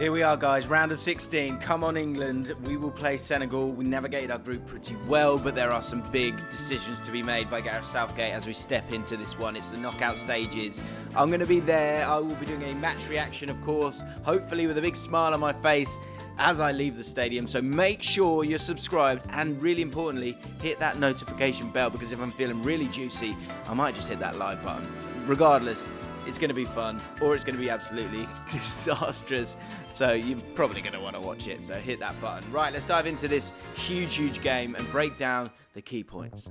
Here we are, guys, round of 16. Come on, England. We will play Senegal. We navigated our group pretty well, but there are some big decisions to be made by Gareth Southgate as we step into this one. It's the knockout stages. I'm going to be there. I will be doing a match reaction, of course, hopefully with a big smile on my face as I leave the stadium. So make sure you're subscribed and, really importantly, hit that notification bell, because if I'm feeling really juicy, I might just hit that live button. Regardless, it's going to be fun, or it's going to be absolutely disastrous. So you're probably going to want to watch it. So hit that button. Right, let's dive into this huge game and break down the key points.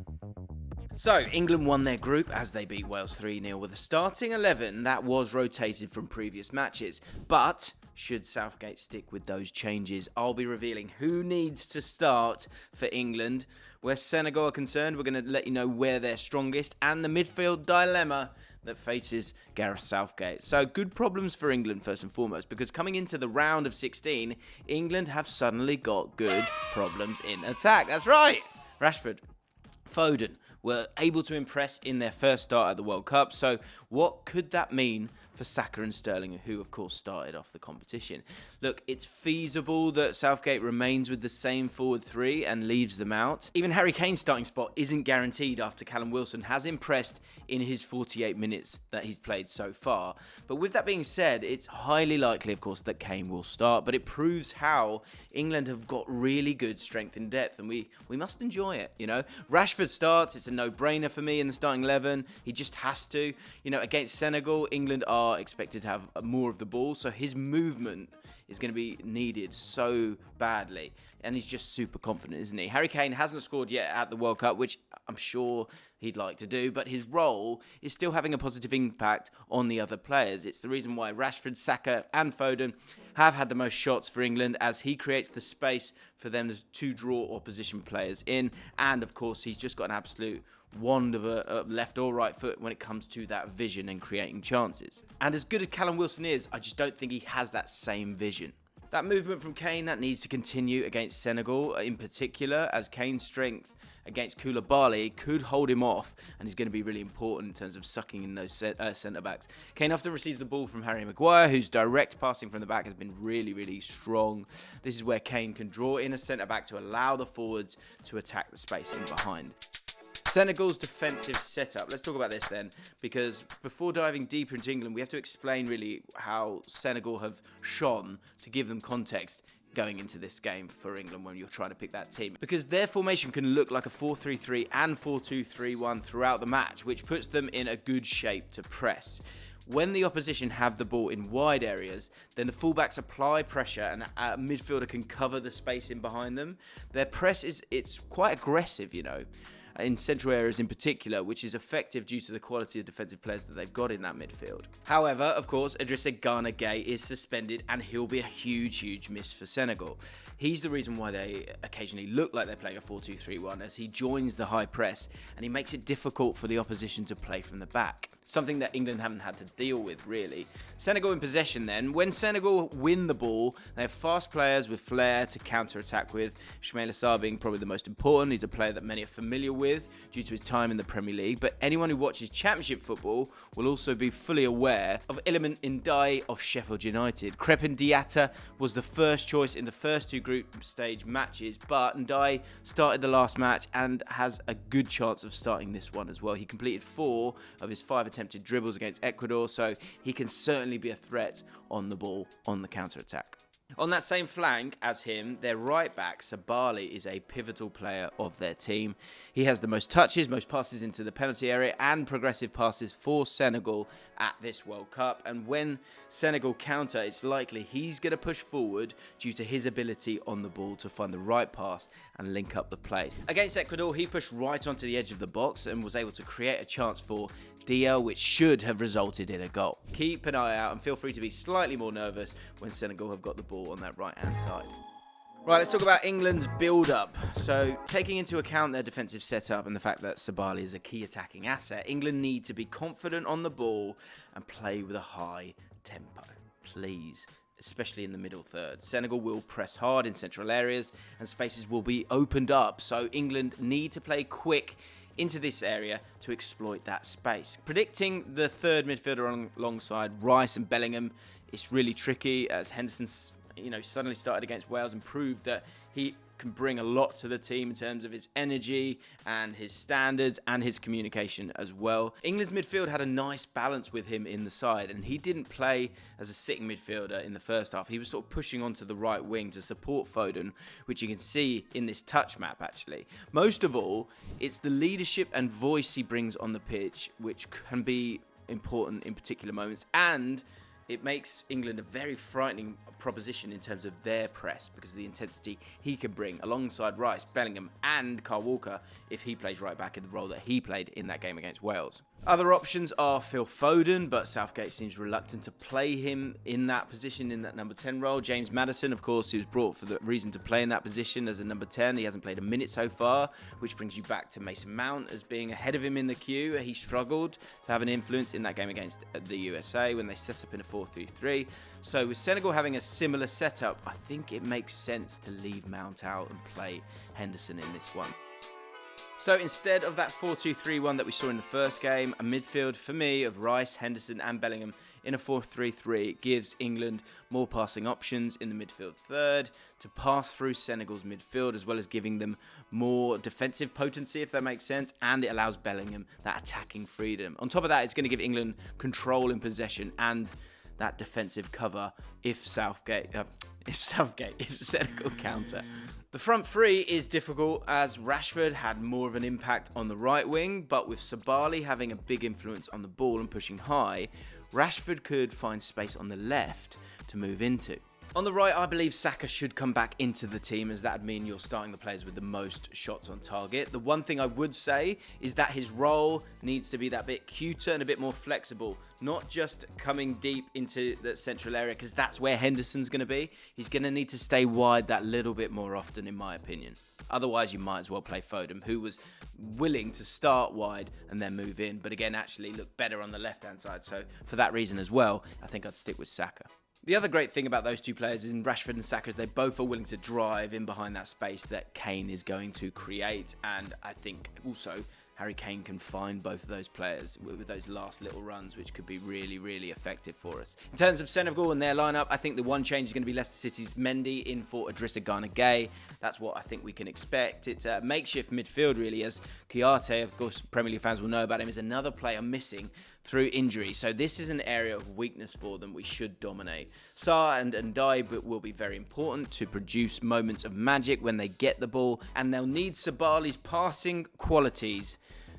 So, England won their group as they beat Wales 3-0 with a starting 11 that was rotated from previous matches. But should Southgate stick with those changes, I'll be revealing who needs to start for England. Where Senegal are concerned, we're going to let you know where they're strongest and the midfield dilemma that faces Gareth Southgate. So, good problems for England first and foremost, because coming into the round of 16, England have suddenly got good problems in attack. That's right! Rashford, Foden were able to impress in their first start at the World Cup. So what could that mean for Saka and Sterling, who of course started off the competition? Look, it's feasible that Southgate remains with the same forward three and leaves them out. Even Harry Kane's starting spot isn't guaranteed after Callum Wilson has impressed in his 48 minutes that he's played so far. But with that being said, it's highly likely, of course, that Kane will start, but it proves how England have got really good strength and depth, and we must enjoy it, you know? Rashford starts, it's a no-brainer for me in the starting 11. He just has to. You know, against Senegal, England are expected to have more of the ball, so his movement is going to be needed so badly, and he's just super confident, isn't he? Harry Kane hasn't scored yet at the World Cup, which I'm sure he'd like to do, but his role is still having a positive impact on the other players. It's the reason why Rashford, Saka and Foden have had the most shots for England, as he creates the space for them to draw opposition players in, and of course he's just got an absolute wand of a left or right foot when it comes to that vision and creating chances. And as good as Callum Wilson is, I just don't think he has that same vision. That movement from Kane, that needs to continue against Senegal in particular, as Kane's strength against Koulibaly could hold him off, and he's going to be really important in terms of sucking in those centre-backs. Kane often receives the ball from Harry Maguire, whose direct passing from the back has been really strong. This is where Kane can draw in a centre-back to allow the forwards to attack the space in behind. Senegal's defensive setup. Let's talk about this then, because before diving deeper into England, we have to explain really how Senegal have shone to give them context going into this game for England when you're trying to pick that team. Because their formation can look like a 4-3-3 and 4-2-3-1 throughout the match, which puts them in a good shape to press. When the opposition have the ball in wide areas, then the fullbacks apply pressure and a midfielder can cover the space in behind them. Their press it's quite aggressive, you know, in central areas in particular, which is effective due to the quality of defensive players that they've got in that midfield. However, of course, Idrissa Gana Gueye is suspended, and he'll be a huge miss for Senegal. He's the reason why they occasionally look like they're playing a 4-2-3-1, as he joins the high press and he makes it difficult for the opposition to play from the back. Something that England haven't had to deal with, really. Senegal in possession then. When Senegal win the ball, they have fast players with flair to counter-attack with. Ismaïla Sarr being probably the most important. He's a player that many are familiar with due to his time in the Premier League. But anyone who watches Championship football will also be fully aware of Iliman Ndiaye of Sheffield United. Crepin Diatta was the first choice in the first two group stage matches, but Ndiaye started the last match and has a good chance of starting this one as well. He completed 4 of his 5 attempted dribbles against Ecuador, so he can certainly be a threat on the ball on the counter-attack. On that same flank as him, their right back, Sabali, is a pivotal player of their team. He has the most touches, most passes into the penalty area, and progressive passes for Senegal at this World Cup. And when Senegal counter, it's likely he's going to push forward due to his ability on the ball to find the right pass and link up the play. Against Ecuador, he pushed right onto the edge of the box and was able to create a chance for DL, which should have resulted in a goal. Keep an eye out and feel free to be slightly more nervous when Senegal have got the ball on that right-hand side. Right, let's talk about England's build-up. So, taking into account their defensive setup and the fact that Sabali is a key attacking asset, England need to be confident on the ball and play with a high tempo, please, especially in the middle third. Senegal will press hard in central areas and spaces will be opened up, so England need to play quick into this area to exploit that space. Predicting the third midfielder alongside Rice and Bellingham is really tricky, as Henderson's suddenly started against Wales and proved that he can bring a lot to the team in terms of his energy and his standards and his communication as well. England's midfield had a nice balance with him in the side, and he didn't play as a sitting midfielder in the first half. He was sort of pushing onto the right wing to support Foden, which you can see in this touch map actually. Most of all, it's the leadership and voice he brings on the pitch, which can be important in particular moments, and it makes England a very frightening proposition in terms of their press because of the intensity he can bring alongside Rice, Bellingham and Kyle Walker if he plays right back in the role that he played in that game against Wales. Other options are Phil Foden, but Southgate seems reluctant to play him in that position, in that number 10 role. James Maddison, of course, who's brought for the reason to play in that position as a number 10. He hasn't played a minute so far, which brings you back to Mason Mount as being ahead of him in the queue. He struggled to have an influence in that game against the USA when they set up in a 4-3-3. So with Senegal having a similar setup, I think it makes sense to leave Mount out and play Henderson in this one. So instead of that 4-2-3-1 that we saw in the first game, a midfield for me of Rice, Henderson and Bellingham in a 4-3-3 gives England more passing options in the midfield third to pass through Senegal's midfield, as well as giving them more defensive potency, if that makes sense, and it allows Bellingham that attacking freedom. On top of that, it's going to give England control in possession and that defensive cover if Senegal counter. The front three is difficult as Rashford had more of an impact on the right wing, but with Sabali having a big influence on the ball and pushing high, Rashford could find space on the left to move into. On the right, I believe Saka should come back into the team, as that would mean you're starting the players with the most shots on target. The one thing I would say is that his role needs to be that bit cuter and a bit more flexible, not just coming deep into the central area, because that's where Henderson's going to be. He's going to need to stay wide that little bit more often, in my opinion. Otherwise, you might as well play Foden, who was willing to start wide and then move in, but again, actually looked better on the left-hand side. So for that reason as well, I think I'd stick with Saka. The other great thing about those two players in Rashford and Saka is they both are willing to drive in behind that space that Kane is going to create. And I think also Harry Kane can find both of those players with those last little runs, which could be really, really effective for us. In terms of Senegal and their lineup, I think the one change is going to be Leicester City's Mendy in for Idrissa Gana Gueye. That's what I think we can expect. It's a makeshift midfield, really, as Kouyaté, of course, Premier League fans will know about him, is another player missing through injury. So this is an area of weakness for them we should dominate. Sarr and Ndiaye will be very important to produce moments of magic when they get the ball, and they'll need Sabali's passing qualities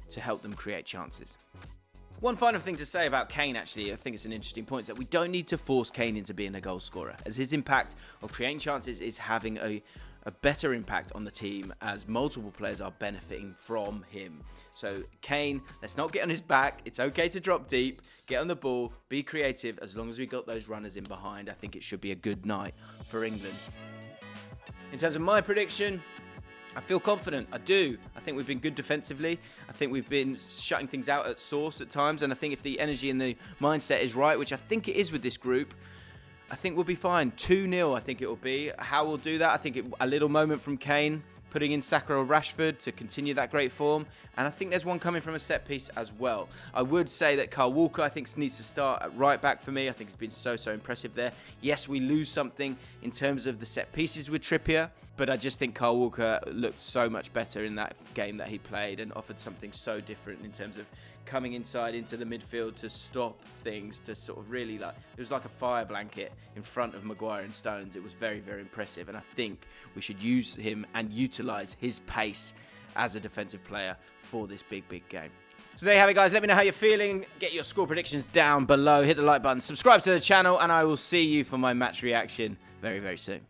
to help them create chances. One final thing to say about Kane, actually, I think it's an interesting point, is that we don't need to force Kane into being a goal scorer, as his impact of creating chances is having a better impact on the team as multiple players are benefiting from him. So Kane, let's not get on his back. It's okay to drop deep, get on the ball, be creative. As long as we got those runners in behind, I think it should be a good night for England. In terms of my prediction, I feel confident. I do. I think we've been good defensively. I think we've been shutting things out at source at times. And I think if the energy and the mindset is right, which I think it is with this group, I think we'll be fine. 2-0, I think it will be. How we'll do that, I think a little moment from Kane, putting in Saka or Rashford to continue that great form. And I think there's one coming from a set piece as well. I would say that Kyle Walker, I think, needs to start at right back for me. I think he's been so impressive there. Yes, we lose something in terms of the set pieces with Trippier, but I just think Kyle Walker looked so much better in that game that he played and offered something so different in terms of coming inside into the midfield to stop things, to sort of really it was like a fire blanket in front of Maguire and Stones. It was very, very impressive, and I think we should use him and utilise his pace as a defensive player for this big game. So there you have it, guys. Let me know how you're feeling. Get your score predictions down below. Hit the like button, subscribe to the channel, and I will see you for my match reaction very, very soon.